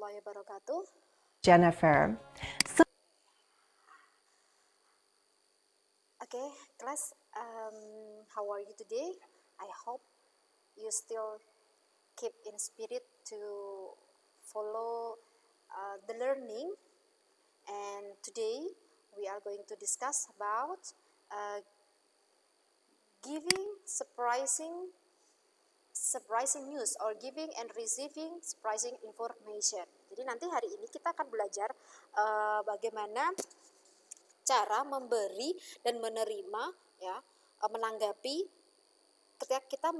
warahmatullahi wabarakatuh. Jennifer. Okay, class, how are you today? I hope you still keep in spirit to follow the learning. And today we are going to discuss about giving surprising news or giving and receiving surprising information. Jadi nanti hari ini kita akan belajar bagaimana cara memberi dan menerima, ya, menanggapi ketika kita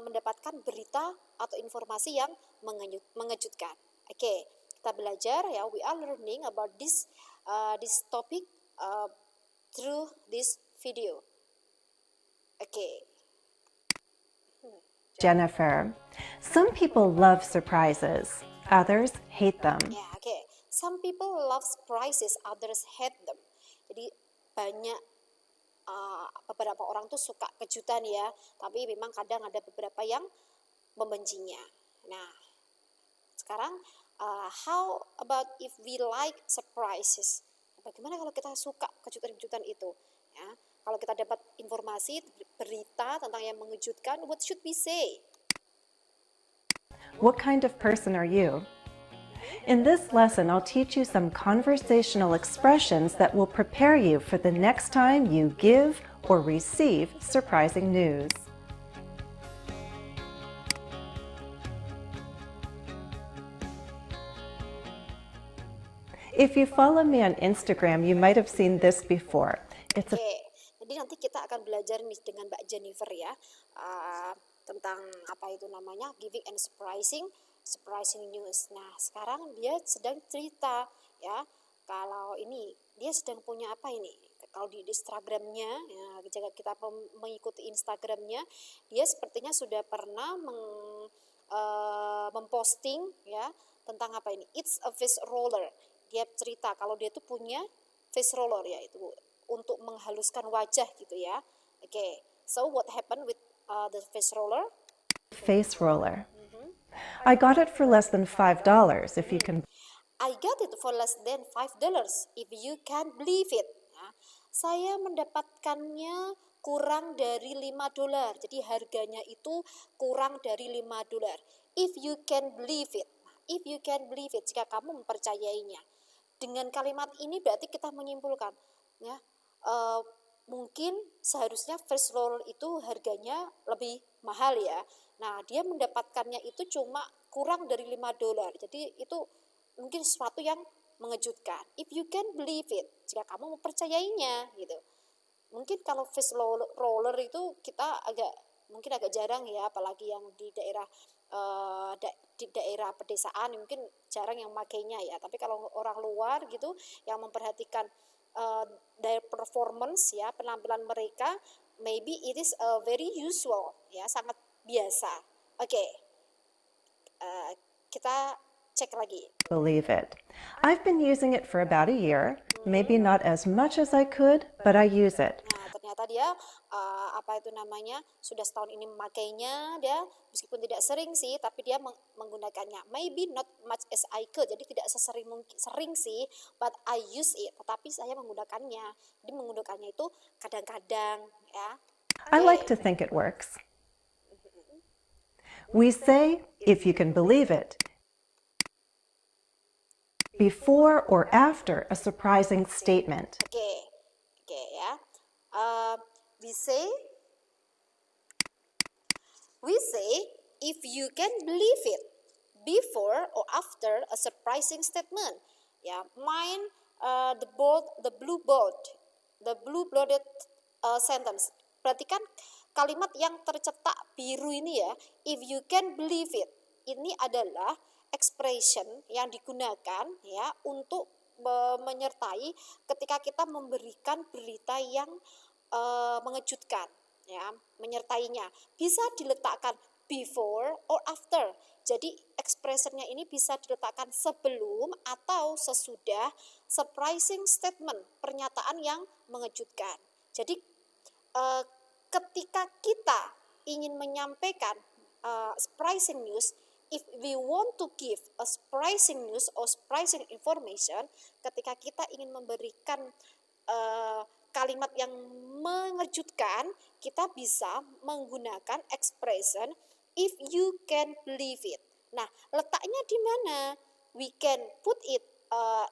mendapatkan berita atau informasi yang mengejutkan. Oke, kita belajar, ya. We are learning about this topic through this video. Okay. Jennifer, some people love surprises, others hate them. Ya, okay. Some people love surprises, others hate them. Jadi banyak beberapa orang tuh suka kejutan, ya, tapi memang kadang ada beberapa yang membencinya. Nah, sekarang how about if we like surprises? Bagaimana kalau kita suka kejutan-kejutan itu? Ya, kalau kita dapat informasi, berita tentang yang mengejutkan, what should we say? What kind of person are you? In this lesson, I'll teach you some conversational expressions that will prepare you for the next time you give or receive surprising news. If you follow me on Instagram, you might have seen this before. It's a Jadi nanti kita akan belajar nih dengan Mbak Jennifer, ya, tentang apa itu namanya giving and surprising news. Nah, sekarang dia sedang cerita, ya, kalau ini dia sedang punya apa ini? Kalau di Instagramnya, ya, jika kita mengikuti Instagramnya, dia sepertinya sudah pernah memposting, ya, tentang apa ini? It's a face roller. Dia cerita kalau dia tuh punya face roller, ya, itu untuk menghaluskan wajah gitu, ya. Okay, so what happened with the face roller? face roller. I got it for less than $5 if you can. I got it for less than $5 if you can believe it. Nah, saya mendapatkannya kurang dari $5. Jadi harganya itu kurang dari $5. If you can believe it. Nah, if you can believe it, jika kamu mempercayainya. Dengan kalimat ini berarti kita menyimpulkan, ya, mungkin seharusnya face roller itu harganya lebih mahal, ya. Nah, dia mendapatkannya itu cuma kurang dari $5. Jadi itu mungkin sesuatu yang mengejutkan. If you can believe it, jika kamu mempercayainya, gitu. Mungkin kalau face roller itu kita mungkin agak jarang, ya, apalagi yang di daerah pedesaan mungkin jarang yang makainya, ya. Tapi kalau orang luar gitu yang memperhatikan their performance, ya, penampilan mereka, maybe it is very usual, ya, sangat biasa. Oke, kita cek lagi. Believe it. I've been using it for about a year, maybe not as much as I could, but I use it. Nah, ternyata dia sudah setahun ini memakainya, dia meskipun tidak sering sih, tapi dia menggunakannya. Maybe not much as I could, jadi tidak sering sih, but I use it. Tetapi saya menggunakannya. Jadi menggunakannya itu kadang-kadang, ya. I like to think it works. We say, if you can believe it, before or after a surprising statement. Oke, ya. We say if you can believe it before or after a surprising statement. Ya, mine the blue-blooded sentence. Perhatikan kalimat yang tercetak biru ini, ya. If you can believe it. Ini adalah expression yang digunakan, ya, untuk menyertai ketika kita memberikan berita yang mengejutkan, ya, menyertainya. Bisa diletakkan before or after. Jadi expressionnya ini bisa diletakkan sebelum atau sesudah surprising statement, pernyataan yang mengejutkan. Jadi ketika kita ingin menyampaikan surprising news, if we want to give a surprising news or surprising information, ketika kita ingin memberikan kalimat yang mengejutkan, kita bisa menggunakan expression if you can believe it. Nah, letaknya di mana? We can put it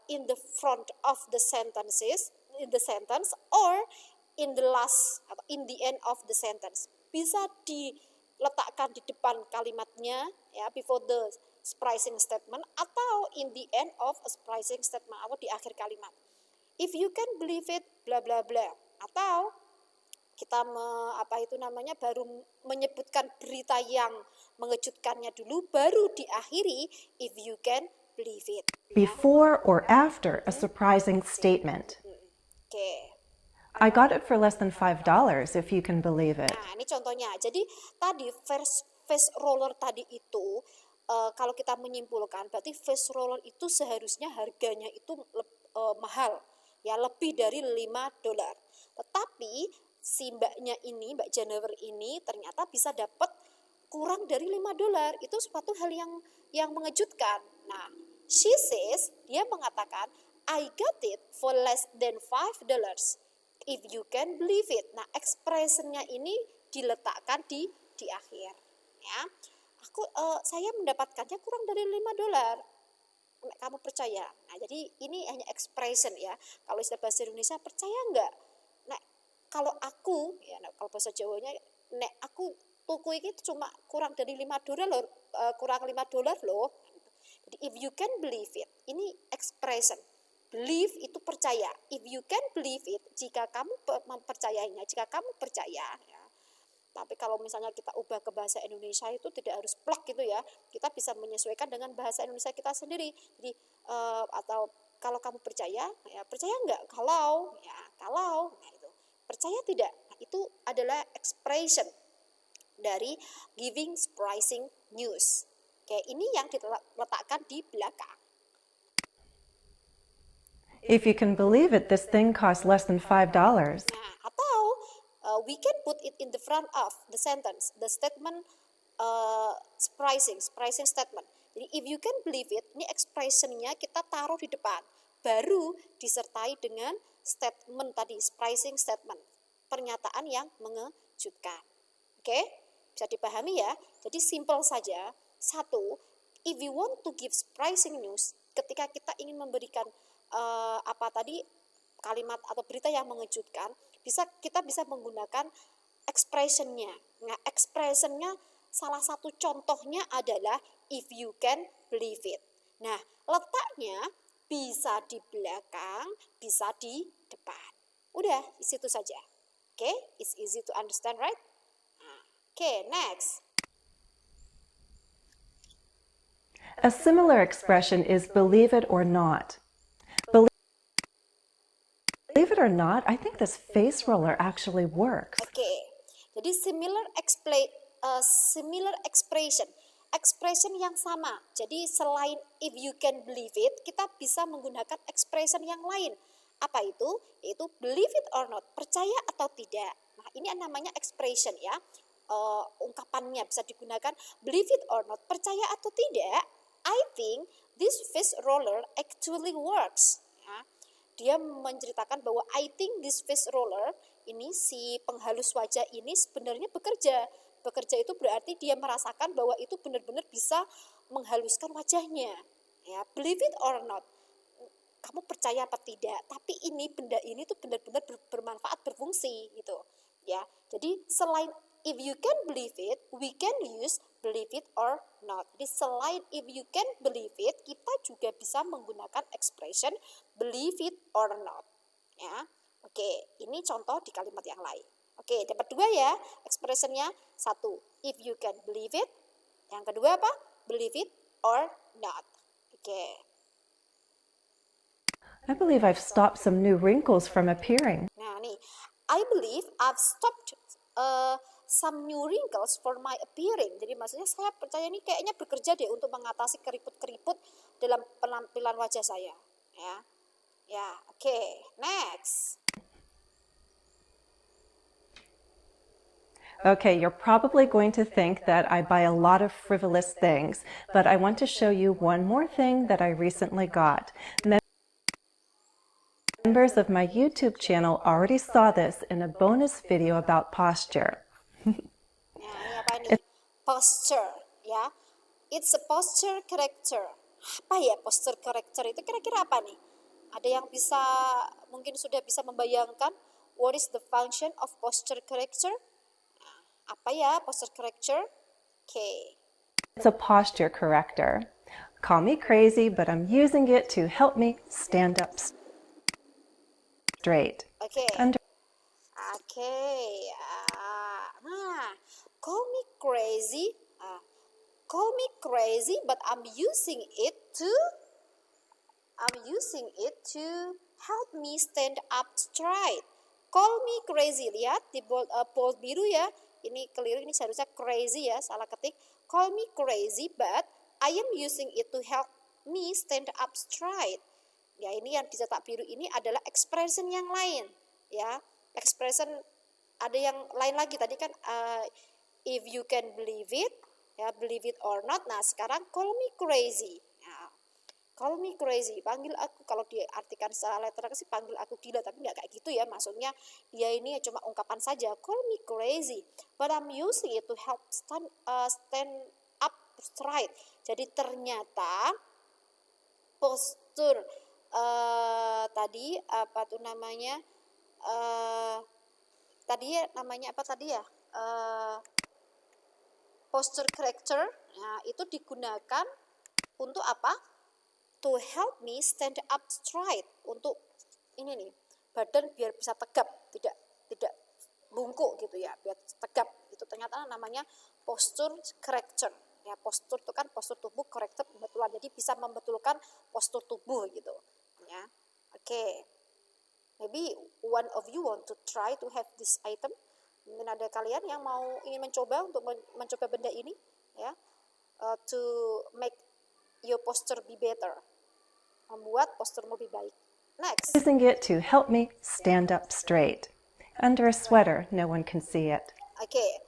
in the front of the sentences, in the sentence, or in the last atau in the end of the sentence. Bisa diletakkan di depan kalimatnya, ya, before the surprising statement, atau in the end of a surprising statement, atau di akhir kalimat. If you can believe it, bla bla bla. Atau kita baru menyebutkan berita yang mengejutkannya dulu, baru diakhiri if you can believe it. Before or after a surprising statement. Oke. I got it for less than $5 if you can believe it. Nah, ini contohnya. Jadi tadi face roller tadi itu kalau kita menyimpulkan berarti face roller itu seharusnya harganya itu mahal, ya, lebih dari $5. Tetapi si mbaknya ini, Mbak Jennifer ini ternyata bisa dapat kurang dari $5. Itu suatu hal yang mengejutkan. Nah, she says, dia mengatakan, I got it for less than $5 if you can believe it. Nah, expressionnya ini diletakkan di akhir, ya. Saya mendapatkannya kurang dari $5. Kamu percaya? Nah, jadi ini hanya expression, ya. Kalau istilah bahasa Indonesia, percaya enggak? Nah, kalau aku, ya, kalau bahasa Jawanya, nek aku tuku ini cuma kurang dari $5 loh, kurang $5 loh. Jadi if you can believe it, ini expression. Believe itu percaya. If you can believe it, jika kamu mempercayainya, jika kamu percaya, ya. Tapi kalau misalnya kita ubah ke bahasa Indonesia itu tidak harus plak gitu, ya. Kita bisa menyesuaikan dengan bahasa Indonesia kita sendiri. Jadi atau kalau kamu percaya, ya percaya enggak? Kalau, ya kalau, nah itu. Percaya tidak? Nah, itu adalah expression dari giving surprising news. Oke, ini yang diletakkan di belakang. If you can believe it, this thing costs less than $5. Nah, atau we can put it in the front of the sentence, the statement surprising statement. Jadi if you can believe it, ini expressionnya kita taruh di depan, baru disertai dengan statement tadi, surprising statement, pernyataan yang mengejutkan. Oke, bisa dipahami ya. Jadi simple saja. Satu, if you want to give surprising news, ketika kita ingin memberikan kalimat atau berita yang mengejutkan, kita bisa menggunakan expressionnya. Nah, expressionnya salah satu contohnya adalah if you can believe it. Nah, letaknya bisa di belakang, bisa di depan. Udah, di situ saja. Oke, it's easy to understand, right? Oke, next. A similar expression is believe it or not. Believe it or not, I think this face roller actually works. Oke, jadi similar expression yang sama. Jadi selain if you can believe it, kita bisa menggunakan expression yang lain. Apa itu? Yaitu believe it or not, percaya atau tidak. Nah, ini namanya expression, ya. Ungkapannya bisa digunakan believe it or not, percaya atau tidak. I think this face roller actually works. Ya. Dia menceritakan bahwa I think this face roller, ini si penghalus wajah ini sebenarnya bekerja. Bekerja itu berarti dia merasakan bahwa itu benar-benar bisa menghaluskan wajahnya. Ya, believe it or not, kamu percaya apa tidak? Tapi benda ini tuh benar-benar bermanfaat, berfungsi gitu. Ya, jadi selain if you can believe it, we can use believe it or not. Jadi selain if you can believe it, kita juga bisa menggunakan expression believe it or not. Ya, oke, ini contoh di kalimat yang lain. Oke, dapat 2 ya expressionnya. 1, if you can believe it. Yang kedua apa? Believe it or not. Oke. I believe I've stopped some new wrinkles from appearing. Nah nih, I believe I've stopped some new wrinkles for my appearing. Jadi maksudnya saya percaya ini kayaknya bekerja deh untuk mengatasi keriput-keriput dalam penampilan wajah saya. Ya, oke. Next. Okay, you're probably going to think that I buy a lot of frivolous things, but I want to show you one more thing that I recently got. Members of my YouTube channel already saw this in a bonus video about posture. Nah, ini apa nih? Posture, ya. It's a posture character. Apa ya posture character itu kira-kira apa nih? Ada yang bisa mungkin sudah bisa membayangkan what is the function of posture character? Nah, apa ya posture character? Okay. It's a posture corrector. Call me crazy, but I'm using it to help me stand up straight. Okay. Okay. Call me crazy. Call me crazy, but I'm using it to help me stand up straight. Call me crazy. Lihat di bold biru ya. Ini keliru, ini seharusnya crazy ya, salah ketik. Call me crazy, but I am using it to help me stand up straight. Ya, ini yang dicetak biru ini adalah expression yang lain, ya. Expression ada yang lain lagi tadi kan if you can believe it, ya, believe it or not. Nah, sekarang call me crazy. Ya, call me crazy, panggil aku. Kalau diartikan secara literal sih panggil aku gila, tapi nggak kayak gitu ya. Maksudnya dia ini cuma ungkapan saja. Call me crazy, but I'm using it to help stand up straight. Jadi ternyata postur tadi apa tuh namanya? Tadi ya namanya apa tadi ya? Posture character, nah itu digunakan untuk apa? To help me stand up straight, untuk ini nih badan biar bisa tegap, tidak bungkuk gitu ya, biar tegap. Itu ternyata namanya posture character. Ya, postur itu kan postur tubuh, character pembetulan. Jadi bisa membetulkan postur tubuh gitu. Ya, oke. Maybe one of you want to try to have this item. Mungkin ada kalian yang ingin mencoba untuk mencoba benda ini, ya, to make your posture be better, membuat posturmu lebih baik. Next. Using it to help me stand up straight. Under a sweater, no one can see it. Okay.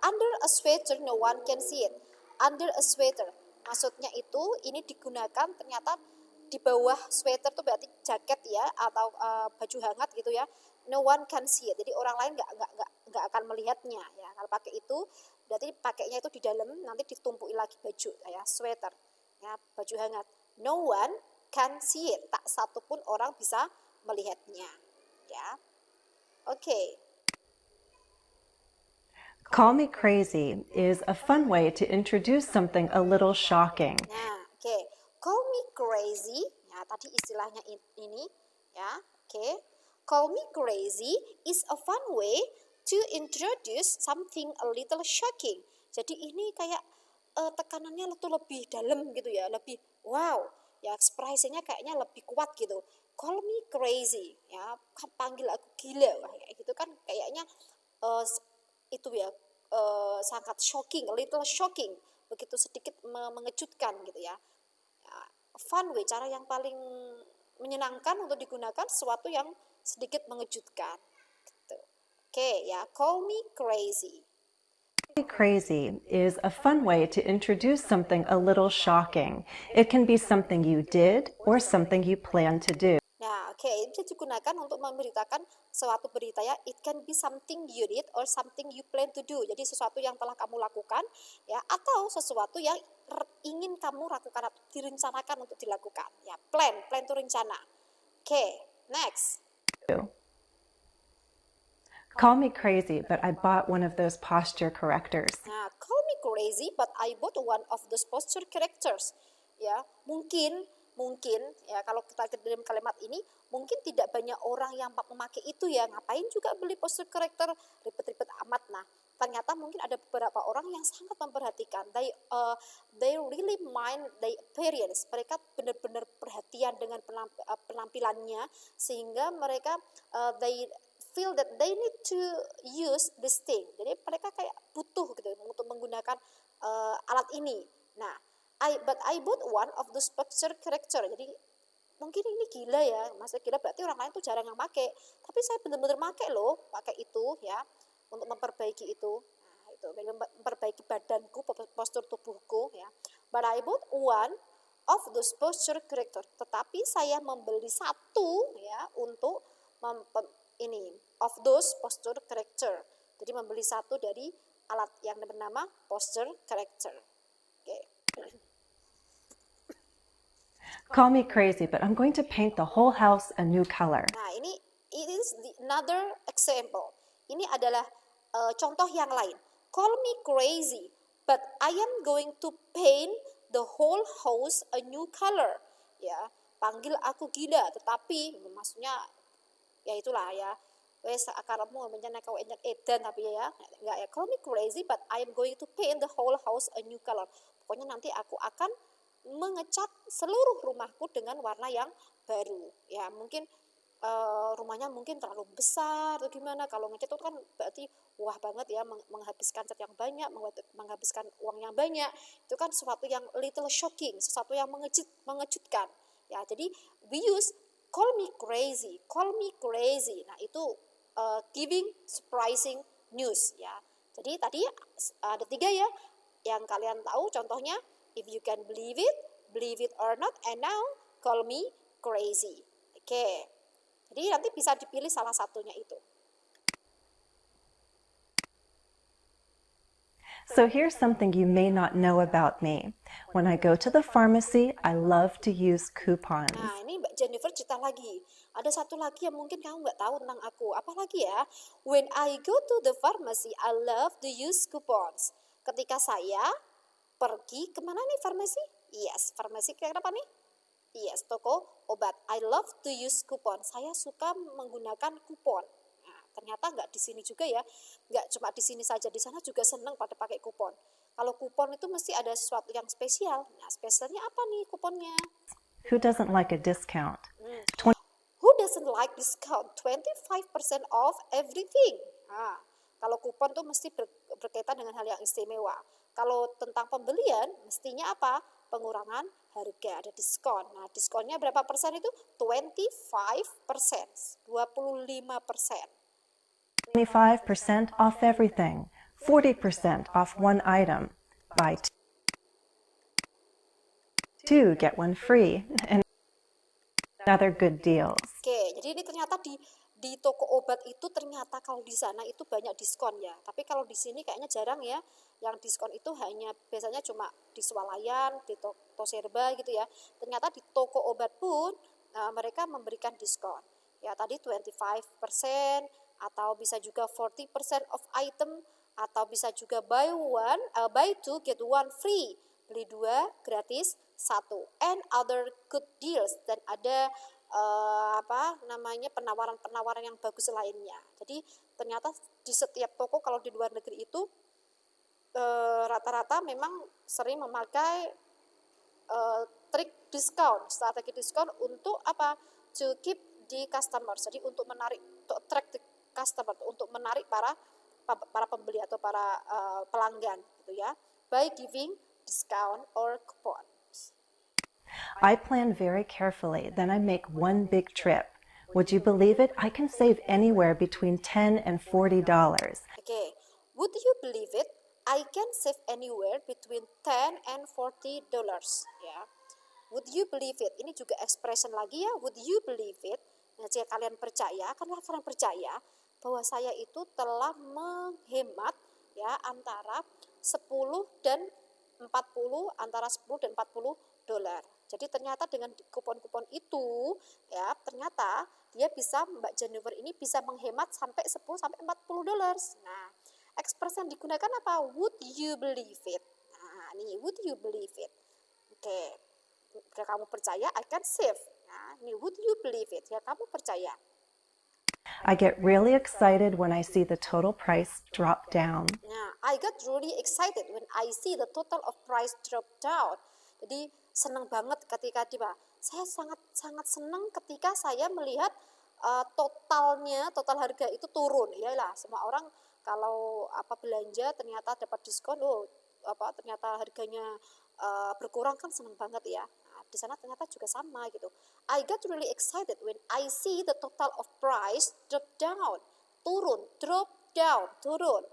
Under a sweater, no one can see it. Under a sweater, maksudnya itu ini digunakan ternyata di bawah sweater itu berarti jaket ya, atau baju hangat gitu ya. No one can see it. Jadi orang lain nggak akan melihatnya ya. Kalau pakai itu berarti pakainya itu di dalam, nanti ditumpuki lagi baju ya, sweater ya, baju hangat. No one can see it. Tak satu pun orang bisa melihatnya ya. Oke. Call me crazy is a fun way to introduce something a little shocking. Nah, oke. Call me crazy. Ya, tadi istilahnya ini ya. Oke. Call me crazy is a fun way to introduce something a little shocking. Jadi ini kayak tekanannya itu lebih dalam gitu ya, lebih wow. Ya, ekspresinya kayaknya lebih kuat gitu. Call me crazy, ya, panggil aku gila. Wah, kayak gitu kan kayaknya itu ya sangat shocking, a little shocking, begitu sedikit mengejutkan gitu ya. Fun way, cara yang paling menyenangkan untuk digunakan sesuatu yang sedikit mengejutkan gitu. Oke, ya, call me crazy. Crazy is a fun way to introduce something a little shocking. It can be something you did or something you plan to do. Nah, oke, itu digunakan untuk memberitakan suatu berita ya. It can be something you did or something you plan to do. Jadi sesuatu yang telah kamu lakukan ya, atau sesuatu yang ingin kamu lakukan atau direncanakan untuk dilakukan. Ya, plan itu rencana. Oke, next. Call me crazy, but I bought one of those posture correctors. Nah, call me crazy, but I bought one of those posture correctors. Ya, mungkin ya, kalau kita dalam kalimat ini mungkin tidak banyak orang yang memakai itu ya. Ngapain juga beli posture corrector, ribet-ribet amat. Nah, ternyata mungkin ada beberapa orang yang sangat memperhatikan. They really mind their appearance. Mereka benar-benar perhatian dengan penampilannya, sehingga mereka they feel that they need to use this thing. Jadi mereka kayak butuh gitu untuk menggunakan alat ini. Nah, but I bought one of those posture character. Jadi mungkin ini gila ya, maksudnya gila berarti orang lain tuh jarang yang pakai. Tapi saya benar-benar pakai loh, pakai itu ya. untuk memperbaiki itu. Nah, itu memperbaiki badanku, postur tubuhku ya. But I bought one of those posture corrector. Tetapi saya membeli satu ya untuk ini of those posture corrector. Jadi membeli satu dari alat yang bernama posture corrector. Oke. Call me crazy, but I'm going to paint the whole house a new color. Nah, ini it is another example. Ini adalah contoh yang lain. Call me crazy, but I am going to paint the whole house a new color. Ya, panggil aku gila, tetapi maksudnya ya itulah ya. Wes akarmu menyana kau enyak edan tapi ya enggak ya. Call me crazy, but I am going to paint the whole house a new color. Pokoknya nanti aku akan mengecat seluruh rumahku dengan warna yang baru. Ya, mungkin rumahnya mungkin terlalu besar atau gimana. Kalau ngecat itu kan berarti wah banget ya, menghabiskan cat yang banyak, menghabiskan uang yang banyak. Itu kan sesuatu yang little shocking, sesuatu yang mengejutkan. Ya, jadi we use call me crazy, call me crazy. Nah, itu giving surprising news ya. Jadi tadi ada 3 ya yang kalian tahu contohnya. If you can believe it or not, and now call me crazy. Oke. Jadi nanti bisa dipilih salah satunya itu. So here's something you may not know about me. When I go to the pharmacy, I love to use coupons. Nah, ini Mbak Jennifer cerita lagi. Ada satu lagi yang mungkin kamu nggak tahu tentang aku. Apa lagi ya? When I go to the pharmacy, I love to use coupons. Ketika saya pergi kemana nih farmasi? Yes, farmasi kenapa nih? Yes, toko obat. I love to use coupon. Saya suka menggunakan kupon. Nah, ternyata nggak di sini juga ya. Nggak cuma di sini saja, di sana juga senang pada pakai kupon. Kalau kupon itu mesti ada sesuatu yang spesial. Nah, spesialnya apa nih kuponnya? Who doesn't like a discount? Who doesn't like discount? 25% off everything. Nah, kalau kupon tuh mesti berkaitan dengan hal yang istimewa. Kalau tentang pembelian, mestinya apa? Pengurangan harga, ada diskon. Nah, diskonnya berapa persen itu? 25%, 25%. 25% off everything. 40% off one item. Buy 2, get 1 free. And other good deals. Oke, jadi ini ternyata di toko obat itu ternyata kalau di sana itu banyak diskon ya. Tapi kalau di sini kayaknya jarang ya. Yang diskon itu hanya biasanya cuma di swalayan, di toko serba gitu ya. Ternyata di toko obat pun mereka memberikan diskon. Ya tadi 25% atau bisa juga 40% of item atau bisa juga buy 2 get 1 free. Beli 2 gratis 1. And other good deals, dan ada penawaran-penawaran yang bagus lainnya. Jadi ternyata di setiap toko kalau di luar negeri itu rata-rata memang sering memakai trik diskon, strategi diskon untuk apa? To keep the customer. Jadi untuk menarik, untuk attract the customer, untuk menarik para pembeli atau para pelanggan gitu ya. By giving discount or coupon. I plan very carefully, then I make one big trip. Would you believe it? I can save anywhere between $10 and $40. Okay. Would you believe it? I can save anywhere between $10 and $40. Ya. Would you believe it? Ini juga expression lagi ya. Would you believe it? Nah, jika kalian percaya, akanlah kalian percaya bahwa saya itu telah menghemat ya antara 10 dan 40, antara 10 dan $40. Jadi ternyata dengan kupon-kupon itu ya ternyata dia bisa, Mbak Jennifer ini bisa menghemat sampai 10 sampai $40. Nah, expression digunakan apa? Would you believe it? Nah, ini would you believe it? Oke. Jika kamu percaya, I can save. Nah, ini would you believe it? Ya, kamu percaya. I get really excited when I see the total price drop down. Nah, I got really excited when I see the total of price drop down. Jadi senang banget ketika saya sangat senang ketika saya melihat total harga itu turun. Iyalah, semua orang kalau belanja ternyata dapat diskon, ternyata harganya berkurang kan senang banget ya. Nah, di sana ternyata juga sama gitu. I got really excited when I see the total of price drop down. Turun, drop down, turun.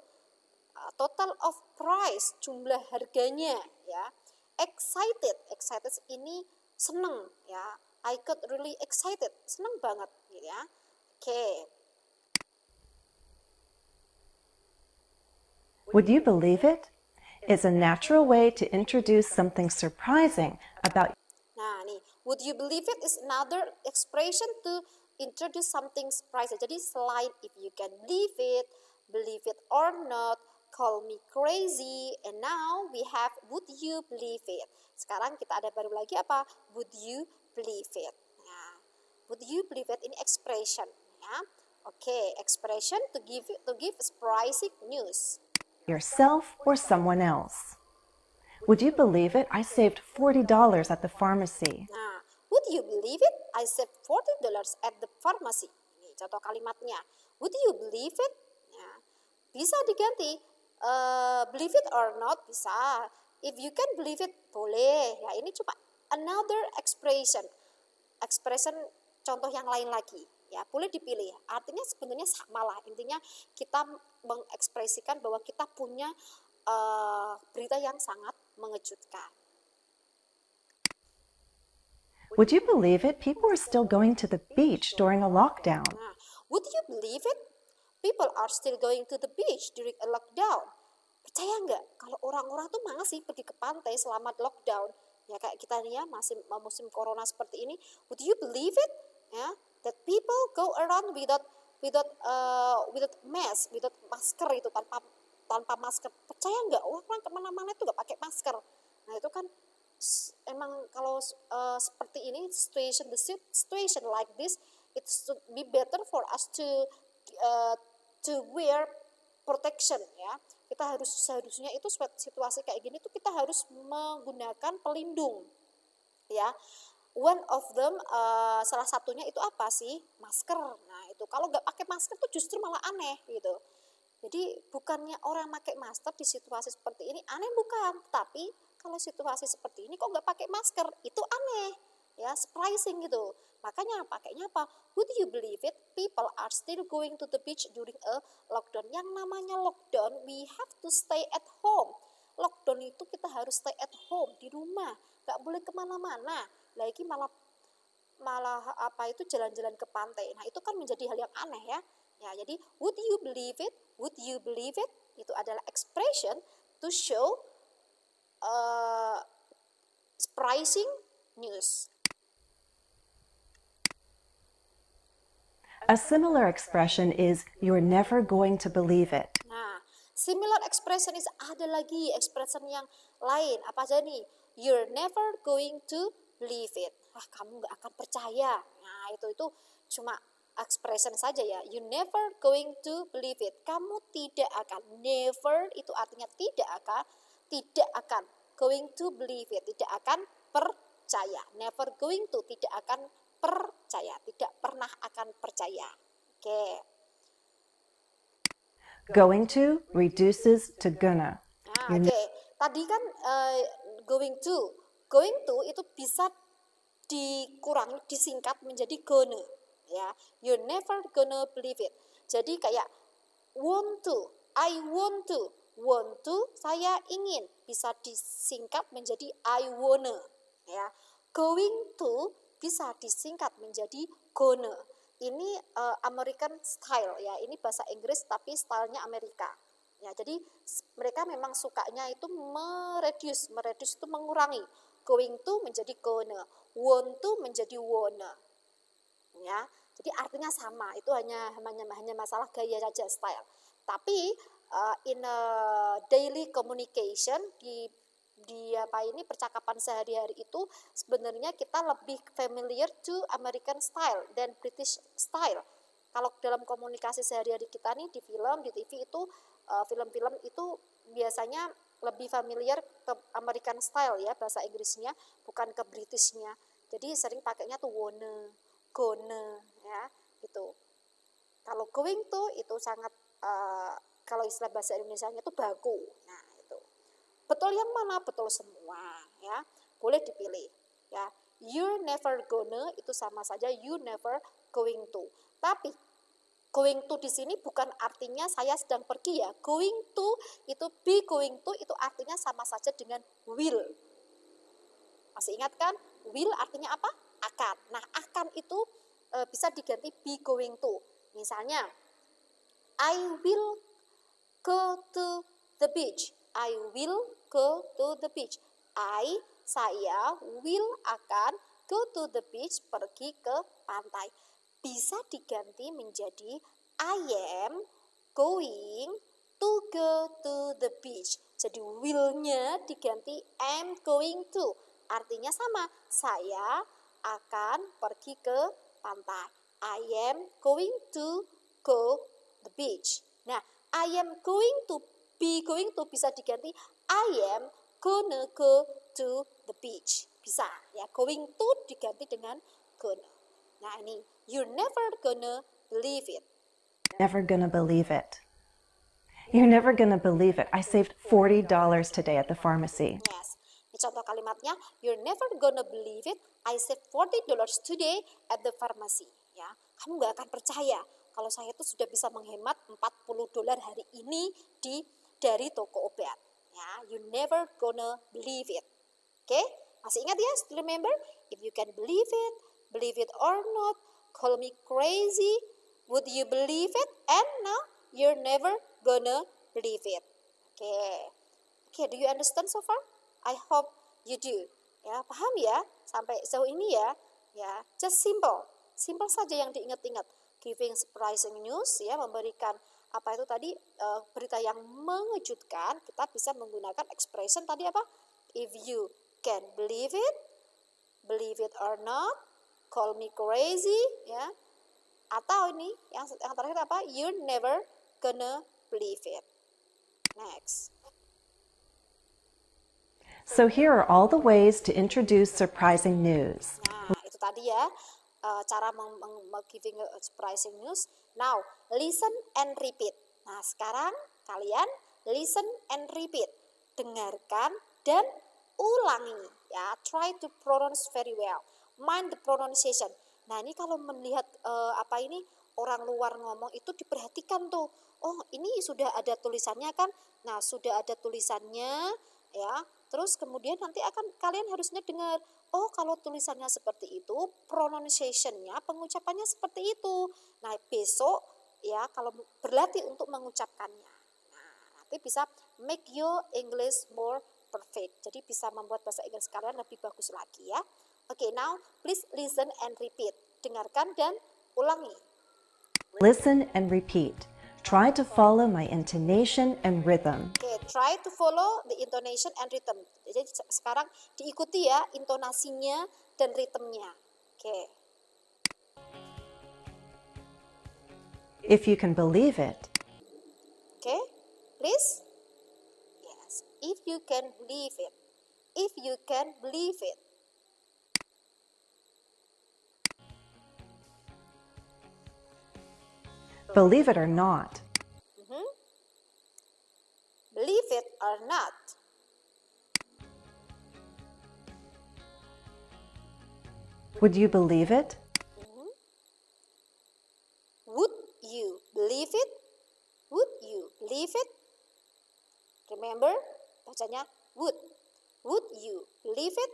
Total of price, jumlah harganya, ya. Excited ini seneng, ya. I got really excited, seneng banget, ya. Oke. Would you believe it? Is a natural way to introduce something surprising about. Nah, nih, would you believe it is another expression to introduce something surprising. Jadi selain if you can believe it or not, call me crazy, and now we have would you believe it. Sekarang kita ada baru lagi apa? Would you believe it. Nah, would you believe it ini expression, ya. Oke, expression to give surprising news. Yourself or someone else. Would you believe it? I saved $40 at the pharmacy. Nah, would you believe it? I saved $40 at the pharmacy. Ini contoh kalimatnya. Would you believe it? Ya, bisa diganti. Believe it or not bisa. If you can believe it boleh. Ya, ini cuma another expression. Expression contoh yang lain lagi. Ya, boleh dipilih. Artinya sebenarnya sama lah. Intinya kita mengekspresikan bahwa kita punya berita yang sangat mengejutkan. Would you believe it? People are still going to the beach during a lockdown. Nah, would you believe it? People are still going to the beach during a lockdown. Percaya nggak kalau orang-orang tuh masih pergi ke pantai selama lockdown? Ya kayak kita nih ya, masih musim corona seperti ini. Would you believe it? Ya, that people go around without mask, without masker itu tanpa masker. Percaya nggak orang kemana-mana itu nggak pakai masker? Nah itu kan emang kalau seperti ini situation like this, it should be better for us to wear protection, ya. Kita seharusnya itu situasi kayak gini tuh kita harus menggunakan pelindung, ya. One of them, salah satunya itu apa sih? Masker. Nah itu kalau nggak pakai masker tuh justru malah aneh gitu. Jadi bukannya orang pakai masker di situasi seperti ini aneh, bukan, tapi kalau situasi seperti ini kok nggak pakai masker itu aneh, ya, surprising gitu. Makanya pakainya apa? Would you believe it? People are still going to the beach during a lockdown. Yang namanya lockdown, we have to stay at home. Lockdown itu kita harus stay at home, di rumah, nggak boleh kemana-mana. Lagi malah apa itu jalan-jalan ke pantai. Nah itu kan menjadi hal yang aneh, ya. Ya, jadi would you believe it? Would you believe it? Itu adalah expression to show surprising news. A similar expression is you're never going to believe it. Nah, similar expression is ada lagi expression yang lain. Apa aja nih? You're never going to believe it. Kamu nggak akan percaya. Nah, itu cuma expression saja, ya. You never going to believe it. Kamu tidak akan. Never itu artinya tidak akan. Going to believe it, tidak akan percaya. Never going to, tidak akan percaya, tidak pernah akan percaya. Oke. Going to reduces to gonna. Nah, oke. Tadi kan going to itu bisa dikurangi, disingkat menjadi gonna, ya. You're never gonna believe it. Jadi kayak want to, I want to. Want to, saya ingin, bisa disingkat menjadi I wanna, ya. Going to bisa disingkat menjadi gonna. Ini American style, ya. Ini bahasa Inggris tapi stylenya Amerika, ya. Jadi mereka memang sukanya itu mereduce itu mengurangi. Going to menjadi gonna, want to menjadi wanna, ya. Jadi artinya sama, itu hanya masalah gaya saja, style. Tapi in a daily communication, di percakapan sehari-hari itu sebenarnya kita lebih familiar to American style dan British style. Kalau dalam komunikasi sehari-hari kita nih di film, di TV itu film-film itu biasanya lebih familiar ke American style, ya, bahasa Inggrisnya, bukan ke Britishnya. Jadi sering pakainya tuh wanna, gonna, ya, gitu. Kalau going to itu sangat kalau istilah bahasa Indonesianya itu baku. Nah, itu. Betul yang mana? Betul semua, ya. Boleh dipilih, ya. You're never gonna itu sama saja you never going to. Tapi Going to di sini bukan artinya saya sedang pergi ya. Going to itu be going to itu artinya sama saja dengan will. Masih ingat kan? Will artinya apa? Akan. Nah, akan itu bisa diganti be going to. Misalnya, I will go to the beach. I will go to the beach. Saya will akan go to the beach, pergi ke pantai. Bisa diganti menjadi I am going to go to the beach. Jadi will-nya diganti am going to. Artinya sama, saya akan pergi ke pantai. I am going to go the beach. Nah, I am going to be going to bisa diganti I am gonna go to the beach. Bisa ya, going to diganti dengan gonna. Nah, ini you're never gonna believe it. Never gonna believe it. You're never gonna believe it. I saved $40 today at the pharmacy. Yes. Ini contoh kalimatnya, you're never gonna believe it. I saved $40 today at the pharmacy. Ya, kamu nggak akan percaya kalau saya itu sudah bisa menghemat $40 hari ini dari toko obat. Ya, you never gonna believe it. Oke, masih ingat ya? Still remember? If you can believe it or not, call me crazy. Would you believe it? And now you're never gonna believe it. Okay, do you understand so far? I hope you do. Ya, paham ya? Sampai sejauh ini ya. Ya, just simple saja yang diingat-ingat. Giving surprising news, ya, memberikan apa itu tadi berita yang mengejutkan. Kita bisa menggunakan expression tadi apa? If you can believe it or not, call me crazy, ya. Atau ini yang terakhir apa? You're never gonna believe it. Next. So here are all the ways to introduce surprising news. Nah, itu tadi ya, cara giving surprising news. Now, listen and repeat. Nah, sekarang kalian listen and repeat. Dengarkan dan ulangi. Ya, try to pronounce very well. Mind the pronunciation. Nah, ini kalau melihat orang luar ngomong itu diperhatikan tuh. Oh, ini sudah ada tulisannya kan? Nah, sudah ada tulisannya, ya. Terus kemudian nanti kalian harusnya dengar, oh kalau tulisannya seperti itu, pronunciation-nya, pengucapannya seperti itu. Nah, besok ya kalau berlatih untuk mengucapkannya. Nah, nanti bisa make your English more perfect. Jadi bisa membuat bahasa Inggris kalian lebih bagus lagi ya. Okay, now please listen and repeat. Dengarkan dan ulangi. Listen and repeat. Try to follow my intonation and rhythm. Okay, try to follow the intonation and rhythm. Jadi sekarang diikuti ya intonasinya dan ritmenya. Okay. If you can believe it. Okay, please. Yes, if you can believe it. If you can believe it. Believe it or not. Believe it or not. Would you believe it? Would you believe it? Would you believe it? Remember, bacanya would. Would you believe it?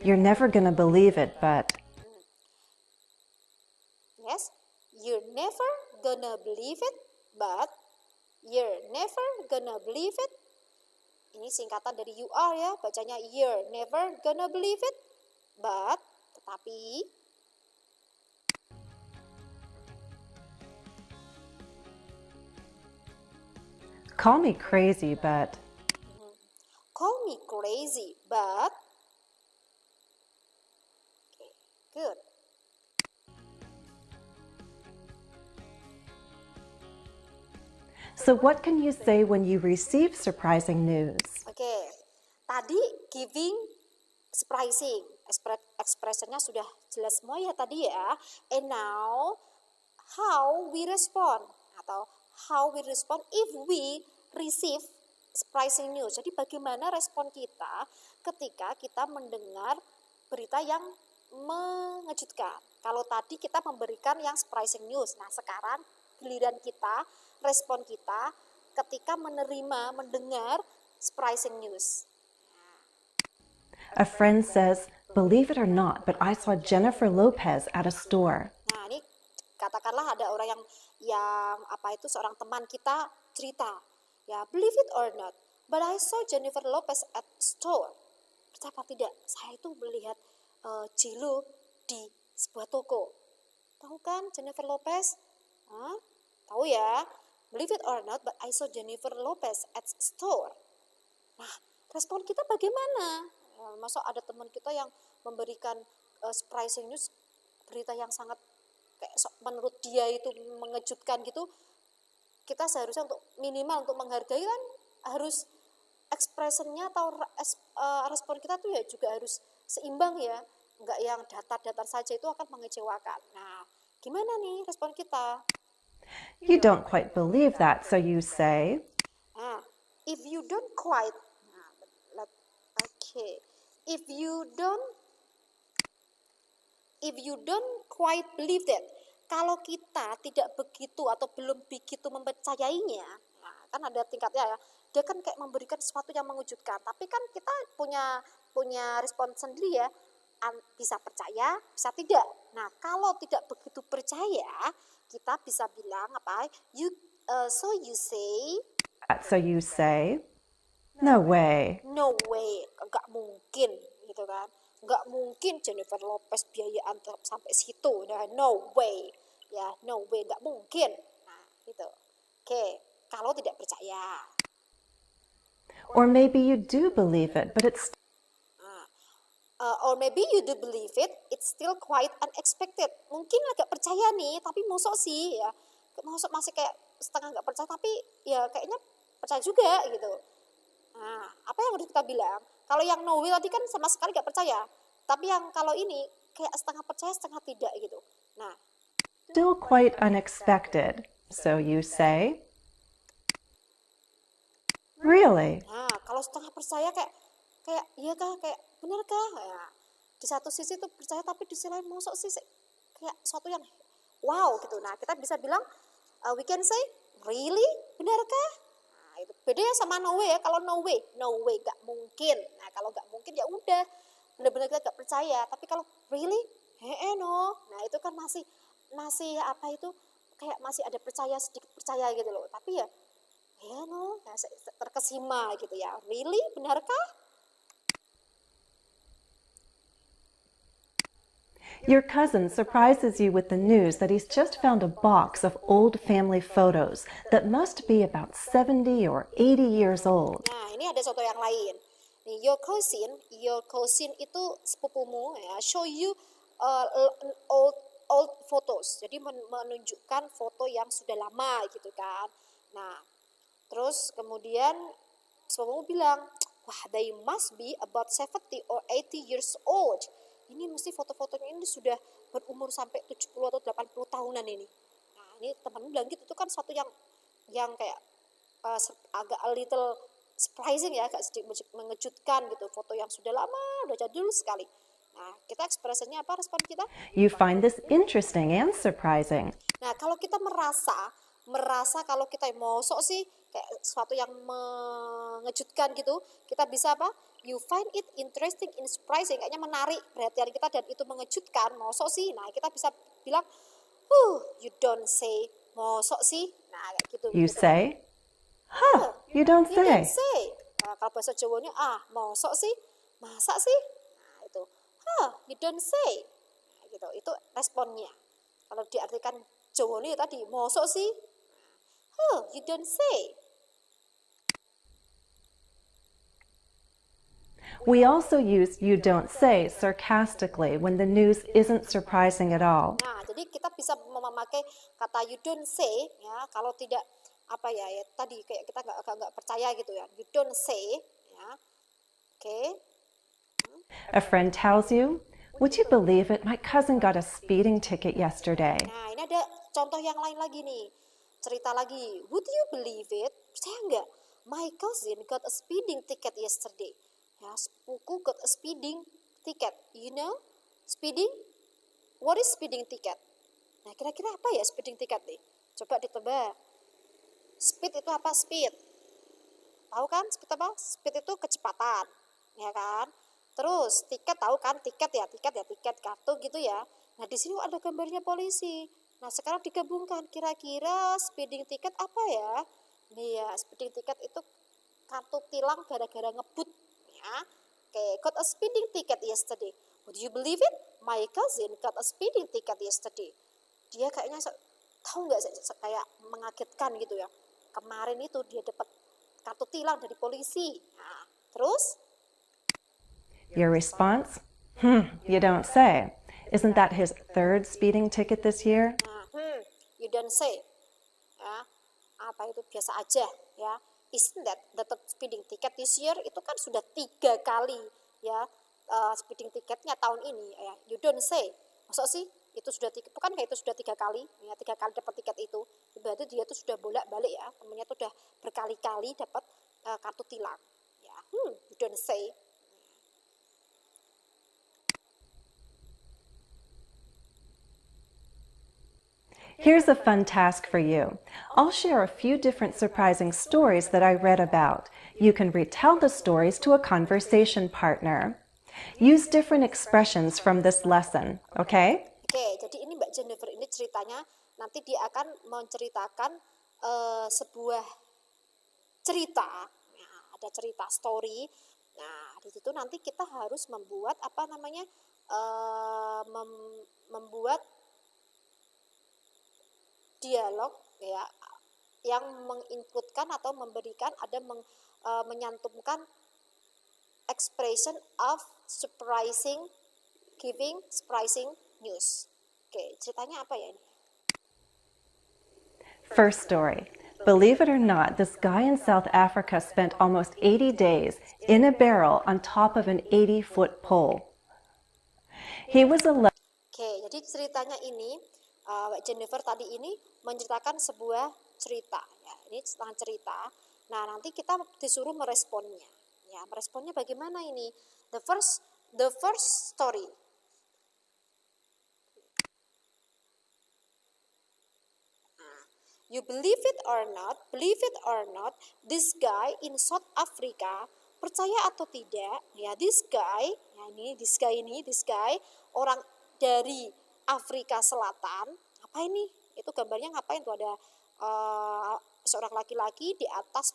You're never gonna believe it, but... Yes, you're never gonna believe it, but you're never gonna believe it. Ini singkatan dari you are ya, bacanya you're never gonna believe it, but, tetapi. Call me crazy, but... Call me crazy, but... Okay, good. So what can you say when you receive surprising news? Oke, tadi giving surprising, expressionnya sudah jelas semua ya tadi ya. And now, how we respond atau how we respond if we receive surprising news. Jadi bagaimana respon kita ketika kita mendengar berita yang mengejutkan. Kalau tadi kita memberikan yang surprising news. Nah, sekarang giliran kita, respon kita ketika mendengar surprising news. A friend says, "Believe it or not, but I saw Jennifer Lopez at a store." Nah, ini katakanlah ada orang yang seorang teman kita cerita, ya, believe it or not, but I saw Jennifer Lopez at store. Percaya apa tidak? Saya itu melihat J.Lo di sebuah toko. Tahu kan Jennifer Lopez? Tahu ya? Believe it or not, but I saw Jennifer Lopez at store. Nah, respon kita bagaimana? Masa ada teman kita yang memberikan surprising news, berita yang sangat kayak menurut dia itu mengejutkan gitu. Kita seharusnya minimal untuk menghargai kan harus expressionnya atau respon kita tuh ya juga harus seimbang ya, enggak yang datar-datar saja, itu akan mengecewakan. Nah, gimana nih respon kita? You don't quite believe that, so you say, if you don't quite, if you don't quite believe that, kalau kita tidak begitu atau belum begitu mempercayainya, nah, kan ada tingkatnya ya. Dia kan kayak memberikan sesuatu yang mengejutkan, tapi kan kita punya respon sendiri ya, bisa percaya, bisa tidak. Nah, kalau tidak begitu percaya, kita bisa bilang apa? So you say, no way. No way, nggak mungkin, gitu kan? Nggak mungkin Jennifer Lopez biayaan sampai situ. Nah, no way, ya, no way, nggak mungkin. Nah, gitu. Oke, kalau tidak percaya. Or maybe you do believe it, but it's or maybe you do believe it, it's still quite unexpected. Mungkin agak percaya nih, tapi mosok sih ya. Mosok masih kayak setengah nggak percaya, tapi ya kayaknya percaya juga gitu. Nah, apa yang harus kita bilang? Kalau yang no way tadi kan sama sekali nggak percaya. Tapi yang kalau ini kayak setengah percaya, setengah tidak gitu. Nah, still quite unexpected. So you say, really? Nah, kalau setengah percaya kayak iya kah, kayak benar kah? Ya, di satu sisi tuh percaya, tapi di sisi lain mosok sih kayak sesuatu yang wow gitu. Nah, kita bisa bilang we can say really, benar kah? Nah, itu beda ya sama no way ya. Kalau no way nggak mungkin. Nah, kalau nggak mungkin ya udah benar-benar kita nggak percaya. Tapi kalau really, no. Nah, itu kan masih kayak masih ada percaya, sedikit percaya gitu loh. Tapi ya no, ya, terkesima gitu ya. Really, benarkah? Your cousin surprises you with the news that he's just found a box of old family photos that must be about 70 or 80 years old. Nah, ini ada contoh yang lain. Nih, your cousin itu sepupumu ya, show you old photos. Jadi menunjukkan foto yang sudah lama gitu kan. Nah, terus kemudian sepupumu bilang, wah, they must be about 70 or 80 years old. Ini mesti foto-fotonya ini sudah berumur sampai 70 atau 80 tahunan ini. Nah, ini teman bilang gitu, itu kan satu yang kayak agak a little surprising ya, agak sedikit mengejutkan gitu, foto yang sudah lama, udah jadul sekali. Nah, kita ekspresinya apa, respon kita? You find this interesting and surprising. Nah, kalau kita merasa kalau kita mosok sih kayak sesuatu yang mengejutkan gitu, kita bisa apa? You find it interesting and surprising, kayaknya menarik perhatian kita dan itu mengejutkan, mosok sih. Nah, kita bisa bilang, you don't say, mosok sih. Nah, kayak gitu. You say, you don't say. You don't say. Nah, kalau bahasa Jawanya, mosok sih, masa sih. Nah, itu, you don't say. Nah, gitu. Itu responnya. Kalau diartikan Jawanya tadi, mosok sih, you don't say. We also use you don't say sarcastically when the news isn't surprising at all. Nah, jadi kita bisa memakai kata you don't say ya, kalau tidak tadi kayak kita nggak percaya gitu ya. You don't say ya. Oke. A friend tells you, would you believe it? My cousin got a speeding ticket yesterday. Nah, ini ada contoh yang lain lagi nih. Cerita lagi. Would you believe it? Percaya nggak? My cousin got a speeding ticket yesterday. Ya, sepupuku got a speeding ticket. You know, speeding. What is speeding ticket? Nah, kira-kira apa ya speeding ticket nih? Coba ditebak. Speed itu apa? Speed. Tahu kan speed apa? Speed itu kecepatan, ya kan? Terus tiket tahu kan? Tiket ya, tiket kartu gitu ya. Nah, di sini ada gambarnya polisi. Nah, sekarang digabungkan, kira-kira speeding ticket apa ya? Nih ya, speeding ticket itu kartu tilang gara-gara ngebut, ya. Okay, got a speeding ticket yesterday. Would you believe it? My cousin got a speeding ticket yesterday. Dia kayaknya tahu nggak, kayak mengagetkan gitu ya. Kemarin itu dia dapat kartu tilang dari polisi. Nah, terus? Your response? You don't say. Isn't that his third speeding ticket this year? Nah, you don't say. Ya, apa itu biasa aja ya. Isn't that the third speeding ticket this year? Itu kan sudah 3 kali ya speeding tiketnya tahun ini ya. You don't say. Maksud sih itu sudah bukan kayak itu sudah 3 kali ya, 3 kali dapat tiket itu. Berarti dia tuh sudah bolak-balik ya. Temennya tuh udah berkali-kali dapat kartu tilang. Ya, you don't say. Here's a fun task for you. I'll share a few different surprising stories that I read about. You can retell the stories to a conversation partner. Use different expressions from this lesson, okay? Oke, jadi ini Mbak Jennifer ini ceritanya nanti dia akan menceritakan sebuah cerita. Nah, ada cerita story. Nah, di situ nanti kita harus membuat apa namanya? Membuat dialog ya yang menginputkan atau memberikan menyantumkan expression of surprising news. Oke, ceritanya apa ya ini? First story. Believe it or not, this guy in South Africa spent almost 80 days in a barrel on top of an 80-foot pole. He was alone. Oke, jadi ceritanya ini Jennifer tadi ini menceritakan sebuah cerita ya. Ini tentang cerita. Nah, nanti kita disuruh meresponnya. Ya, meresponnya bagaimana ini? The first story. You believe it or not, this guy in South Africa, percaya atau tidak, ya this guy orang dari Afrika Selatan, apa ini? Itu gambarnya ngapain tuh, ada seorang laki-laki di atas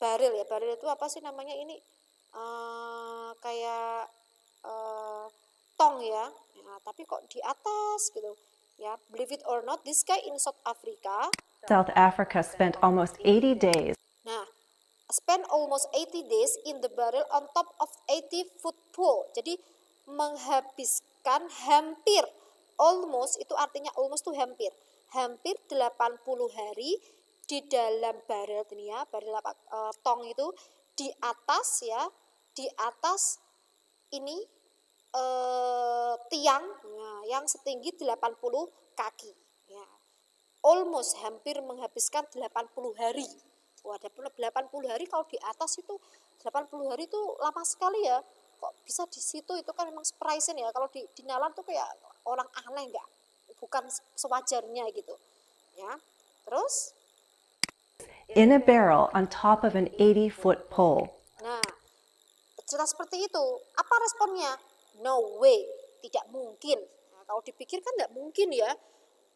baril ya. Baril itu apa sih namanya ini? Kayak tong ya. Nah, tapi kok di atas gitu. Ya, believe it or not, this guy in South Africa spent almost 80 days. Nah, spend almost 80 days in the barrel on top of 80-foot pool. Jadi menghabiskan hampir, almost itu artinya almost itu hampir 80 hari di dalam barrel ini ya, barrel tong itu di atas ya, di atas ini tiang yang setinggi 80 kaki ya. Almost hampir menghabiskan 80 hari. Wah, 80 hari kalau di atas itu 80 hari itu lama sekali ya. Kok bisa di situ? Itu kan memang surprising ya. Kalau di dalam tuh kayak orang aneh, enggak, bukan sewajarnya gitu ya. Terus in a barrel on top of an 80-foot pole. Nah, cerita seperti itu. Apa responnya? No way, tidak mungkin. Nah, kalau dipikir kan enggak mungkin ya.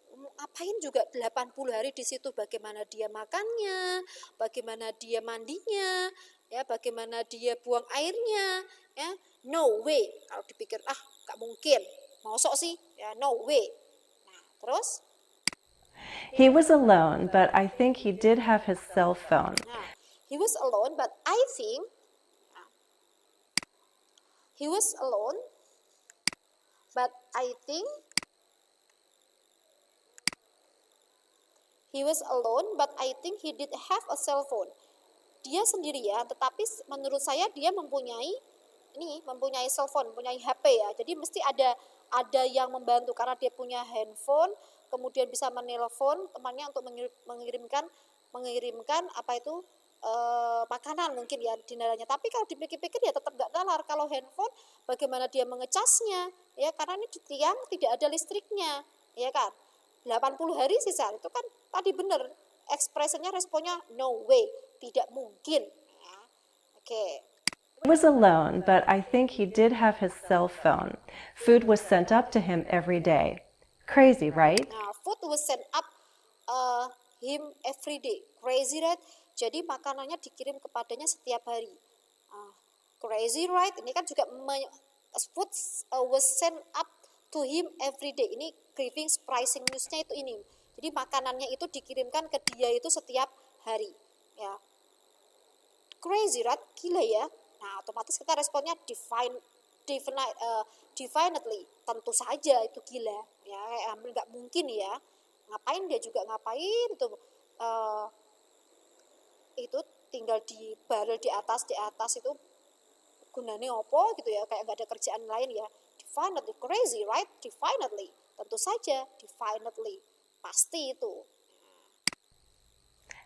Ngapain juga 80 hari di situ, bagaimana dia makannya, bagaimana dia mandinya, ya, bagaimana dia buang airnya, ya. No way. Kalau dipikir enggak mungkin. Mosok sih? Ya, no way. Nah, terus he was alone, but I think he did have his cell phone. Nah, he was alone, but I think he was alone, but I think he was alone, but I think he did have a cell phone. Dia sendirian, tetapi menurut saya dia mempunyai cell phone, mempunyai HP ya. Jadi mesti ada yang membantu karena dia punya handphone, kemudian bisa menelpon temannya untuk mengirimkan apa itu makanan mungkin ya di nalanya. Tapi kalau dipikir-pikir ya tetap nggak nalar. Kalau handphone bagaimana dia mengecasnya ya, karena ini di tiang tidak ada listriknya ya kan. 80 hari sisa itu kan tadi bener ekspresinya, responnya no way, tidak mungkin ya. Oke. He was alone, but I think he did have his cell phone. Food was sent up to him every day. Crazy, right? Nah, food was sent up him every day. Crazy, right? Jadi makanannya dikirim kepadanya setiap hari. Crazy, right? Ini kan juga food was sent up to him every day. Ini giving surprising news-nya itu ini. Jadi makanannya itu dikirimkan ke dia itu setiap hari. Ya. Crazy, right? Gila ya. Nah, otomatis kita responnya definitely, tentu saja itu gila ya, nggak mungkin ya, ngapain dia juga ngapain itu tinggal di barrel di atas itu gunanya apa gitu ya, kayak nggak ada kerjaan lain ya. Definitely crazy, right? Definitely, tentu saja, definitely, pasti itu.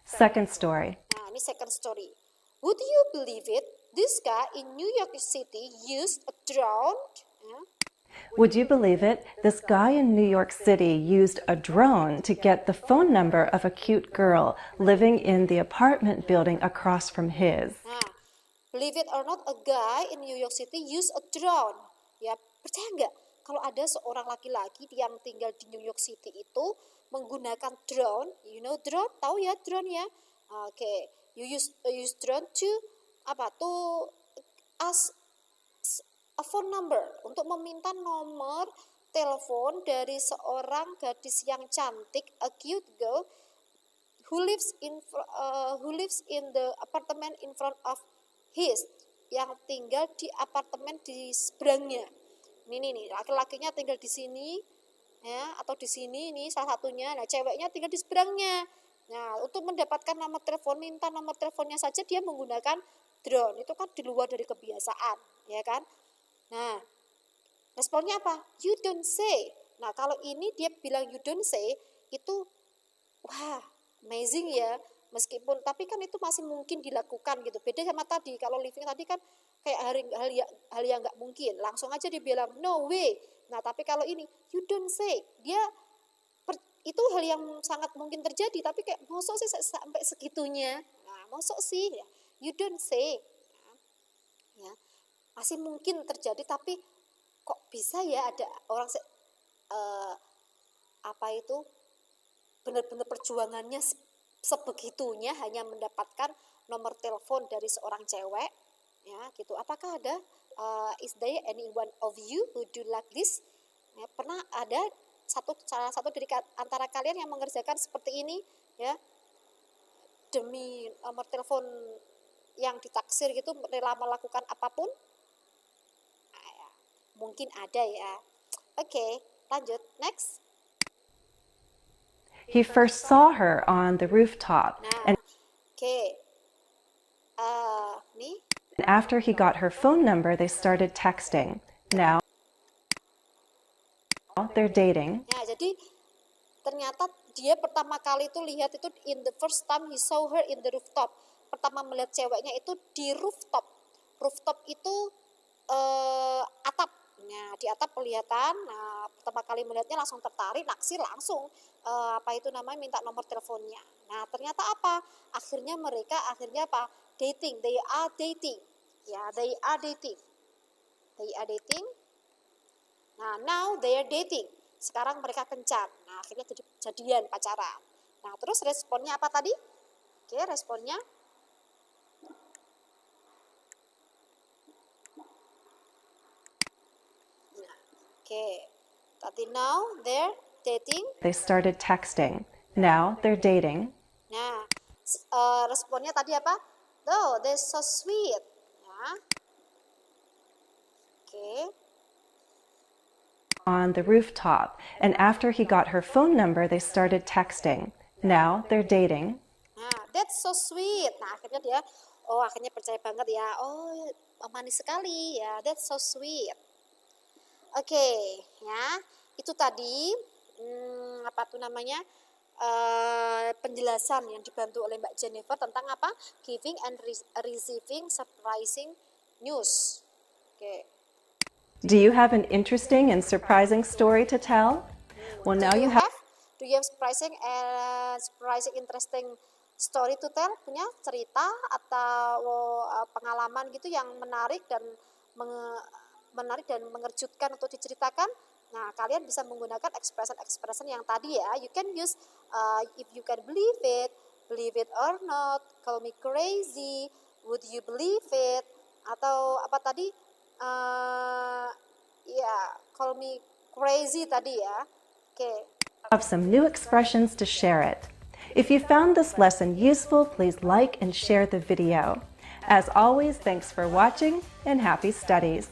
Second story. Nah, ini second story. Would you believe it? This guy in New York City used a drone. Would you believe it? This guy in New York City used a drone to get the phone number of a cute girl living in the apartment building across from his. Nah, believe it or not, a guy in New York City used a drone. Ya, percaya nggak? Kalau ada seorang laki-laki yang tinggal di New York City itu menggunakan drone, you know drone, tahu ya drone ya? Oke, you use drone to as a phone number, untuk meminta nomor telepon dari seorang gadis yang cantik, a cute girl who lives in the apartment in front of his, yang tinggal di apartemen di seberangnya. Ini nih, laki-lakinya tinggal di sini ya, atau di sini ini salah satunya. Nah, ceweknya tinggal di seberangnya. Nah, untuk mendapatkan nomor telepon, minta nomor teleponnya saja dia menggunakan drone. Itu kan di luar dari kebiasaan, ya kan? Nah, responnya apa? You don't say. Nah, kalau ini dia bilang you don't say, itu wah, amazing ya. Meskipun, tapi kan itu masih mungkin dilakukan gitu. Beda sama tadi, kalau living tadi kan kayak hal yang nggak mungkin. Langsung aja dia bilang no way. Nah, tapi kalau ini you don't say, dia itu hal yang sangat mungkin terjadi, tapi kayak mosok sih sampai segitunya. Nah, mosok sih ya, you don't say. Ya, masih mungkin terjadi, tapi kok bisa ya ada orang benar-benar perjuangannya sebegitunya hanya mendapatkan nomor telepon dari seorang cewek ya gitu. Apakah ada is there anyone of you who do like this? Ya, pernah ada salah satu dari antara kalian yang mengerjakan seperti ini ya, demi nomor telepon yang ditaksir gitu, rela melakukan apapun? Nah, ya, mungkin ada ya. Oke, lanjut next. He first saw her on the rooftop, Nah, and nih after he got her phone number, they started texting. Now they're dating. ya, jadi ternyata dia pertama kali itu lihat itu in the first time he saw her in the rooftop. Pertama melihat ceweknya itu di rooftop. Rooftop itu atap. Nah, di atap kelihatan. Nah, pertama kali melihatnya langsung tertarik, naksir langsung minta nomor teleponnya. Nah, ternyata apa? Akhirnya apa? Dating. They are dating. Ya, they are dating. They are dating. Nah, now they are dating. Sekarang mereka kencan. Nah, akhirnya jadi jadian, pacaran. Nah, terus responnya apa tadi? Oke, responnya tadi now they're dating. They started texting. Now they're dating. Nah, responnya tadi apa? Oh, they're so sweet. Ya. On the rooftop, and after he got her phone number, they started texting. Now they're dating. Nah, that's so sweet. Nah, akhirnya dia, akhirnya percaya banget ya. Oh, manis sekali ya. That's so sweet. Oke, ya. Itu tadi penjelasan yang dibantu oleh Mbak Jennifer tentang apa? Giving and receiving surprising news. Oke. Do you have an interesting and surprising story to tell? Well, now you have. Do you have surprising interesting story to tell? Punya cerita atau pengalaman gitu yang menarik dan mengejutkan untuk diceritakan? Nah, kalian bisa menggunakan expression yang tadi ya. You can use if you can believe it or not, call me crazy, would you believe it, atau apa tadi? Call me crazy tadi ya. Okay. Have some new expressions to share it. If you found this lesson useful, please like and share the video. As always, thanks for watching and happy studies.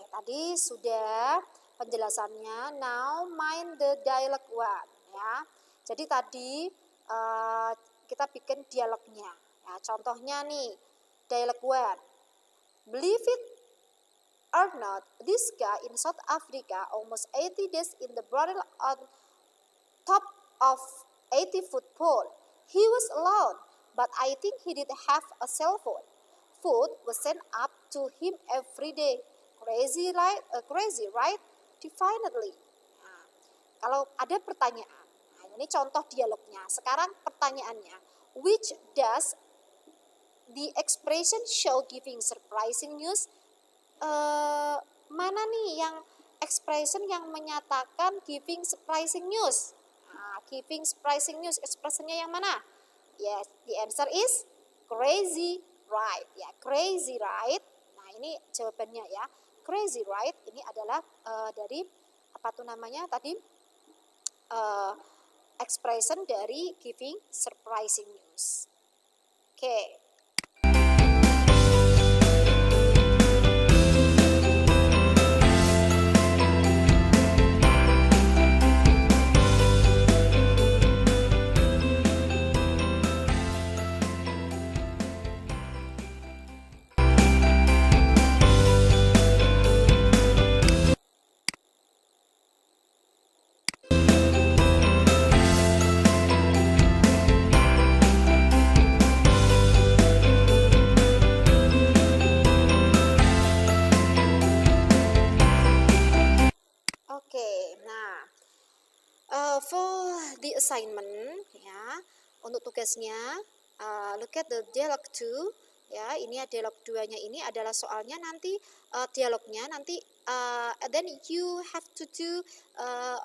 Tadi sudah penjelasannya. Now mind the dialogue one ya. Jadi tadi kita bikin dialognya. Ya, contohnya nih dialog one. Believe it or not, this guy in South Africa almost 80 days in the barrel on top of 80-foot pole. He was alone, but I think he did have a cell phone. Food was sent up to him every day. Crazy, right? Definitely. Nah, kalau ada pertanyaan, nah ini contoh dialognya. Sekarang pertanyaannya, which does the expression show giving surprising news? Mana nih yang expression yang menyatakan giving surprising news? Giving surprising news, expressionnya yang mana? Yes, the answer is crazy, right? Ya, crazy, right? Nah, ini jawabannya ya. Crazy, right? Ini adalah dari apa tuh namanya tadi? Expression dari giving surprising news. Oke. For the assignment ya, untuk tugasnya look at the dialogue 2 ya. Ini dialog 2-nya ini adalah soalnya nanti dialognya nanti then you have to do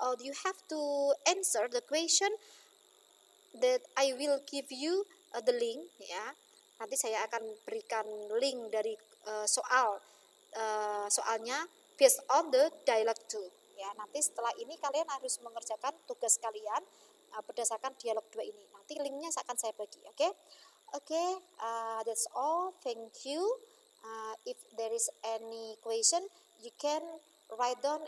or you have to answer the question that I will give you the link ya. Nanti saya akan berikan link dari soalnya based on the dialogue 2. Ya, nanti setelah ini kalian harus mengerjakan tugas kalian berdasarkan dialog 2 ini. Nanti linknya akan saya bagi, oke? Oke, that's all. Thank you. If there is any question, you can write down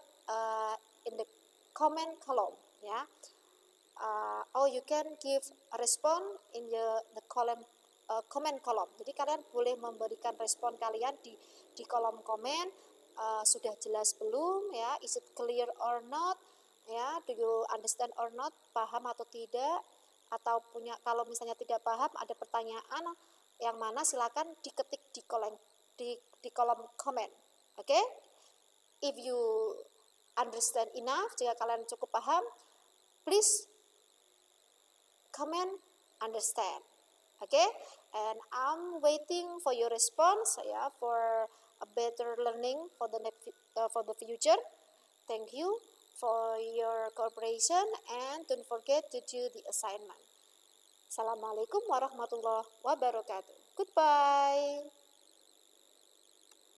in the comment column, ya. Or you can give a response in the comment column. Jadi kalian boleh memberikan respon kalian di kolom komen. Sudah jelas belum ya, is it clear or not ya, do you understand or not, paham atau tidak, atau kalau misalnya tidak paham ada pertanyaan yang mana silakan diketik di kolom komen. Oke? If you understand enough, jika kalian cukup paham, please comment understand. Okay, and I'm waiting for your response ya, for a better learning for the future. Thank you for your cooperation and don't forget to do the assignment. Assalamualaikum warahmatullahi wabarakatuh. Goodbye.